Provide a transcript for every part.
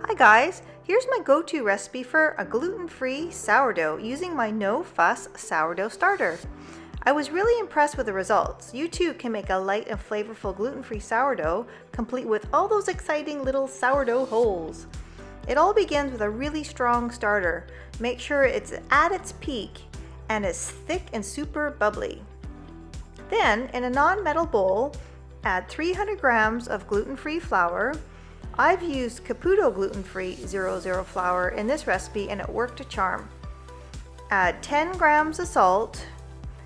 Hi guys, here's my go-to recipe for a gluten-free sourdough using my no-fuss sourdough starter. I was really impressed with the results. You too can make a light and flavorful gluten-free sourdough, complete with all those exciting little sourdough holes. It all begins with a really strong starter. Make sure it's at its peak and is thick and super bubbly. Then, in a non-metal bowl, add 300 grams of gluten-free flour. I've used Caputo gluten-free 00 flour in this recipe and it worked a charm. Add 10 grams of salt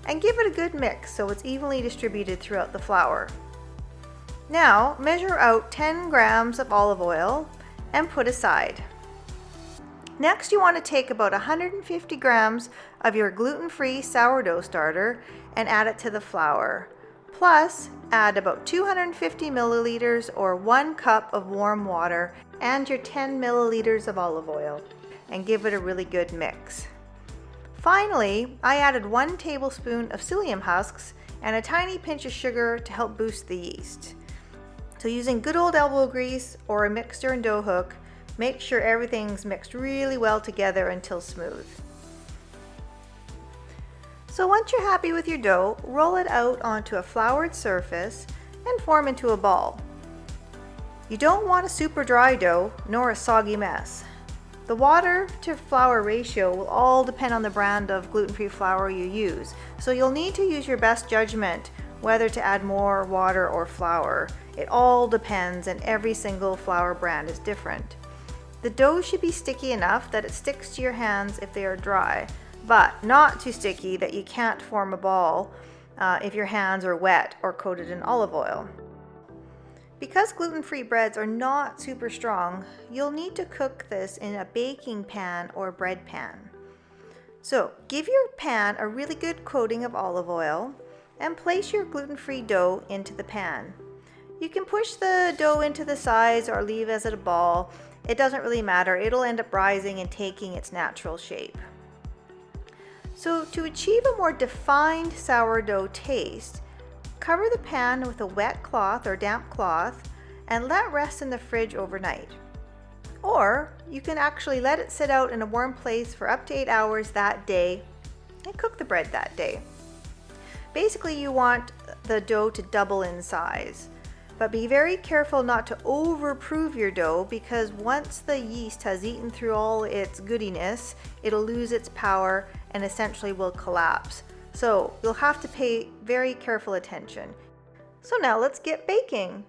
and give it a good mix so it's evenly distributed throughout the flour. Now measure out 10 grams of olive oil and put aside. Next, you want to take about 150 grams of your gluten-free sourdough starter and add it to the flour. Plus, add about 250 milliliters or 1 cup of warm water and your 10 milliliters of olive oil and give it a really good mix. Finally, I added 1 tablespoon of psyllium husks and a tiny pinch of sugar to help boost the yeast. So using good old elbow grease or a mixer and dough hook, make sure everything's mixed really well together until smooth. So once you're happy with your dough, roll it out onto a floured surface and form into a ball. You don't want a super dry dough nor a soggy mess. The water to flour ratio will all depend on the brand of gluten-free flour you use, so you'll need to use your best judgment whether to add more water or flour. It all depends and every single flour brand is different. The dough should be sticky enough that it sticks to your hands if they are dry, but not too sticky that you can't form a ball if your hands are wet or coated in olive oil. Because gluten-free breads are not super strong, you'll need to cook this in a baking pan or bread pan. So give your pan a really good coating of olive oil and place your gluten-free dough into the pan. You can push the dough into the sides or leave as a ball. It doesn't really matter, it'll end up rising and taking its natural shape. So to achieve a more defined sourdough taste, cover the pan with a wet cloth or damp cloth and let rest in the fridge overnight. Or you can actually let it sit out in a warm place for up to 8 hours that day and cook the bread that day. Basically, you want the dough to double in size. But be very careful not to overproof your dough because once the yeast has eaten through all its goodiness, it'll lose its power and essentially will collapse. So you'll have to pay very careful attention. So now let's get baking.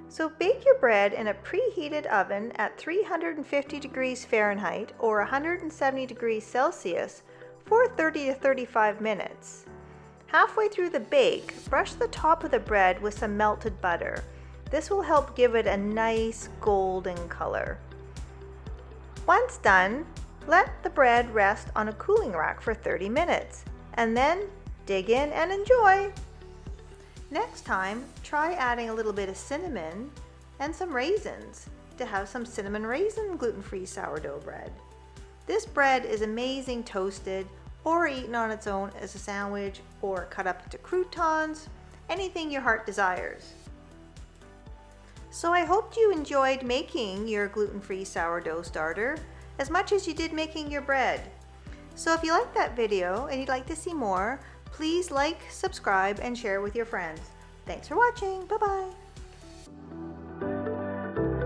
So bake your bread in a preheated oven at 350 degrees Fahrenheit or 170 degrees Celsius for 30 to 35 minutes. Halfway through the bake, brush the top of the bread with some melted butter. This will help give it a nice golden color. Once done, let the bread rest on a cooling rack for 30 minutes and then dig in and enjoy. Next time, try adding a little bit of cinnamon and some raisins to have some cinnamon raisin gluten-free sourdough bread. This bread is amazing toasted or eaten on its own as a sandwich or cut up into croutons, anything your heart desires. So I hoped you enjoyed making your gluten-free sourdough starter as much as you did making your bread. So if you liked that video and you'd like to see more, please like, subscribe, and share with your friends. Thanks for watching. Bye-bye.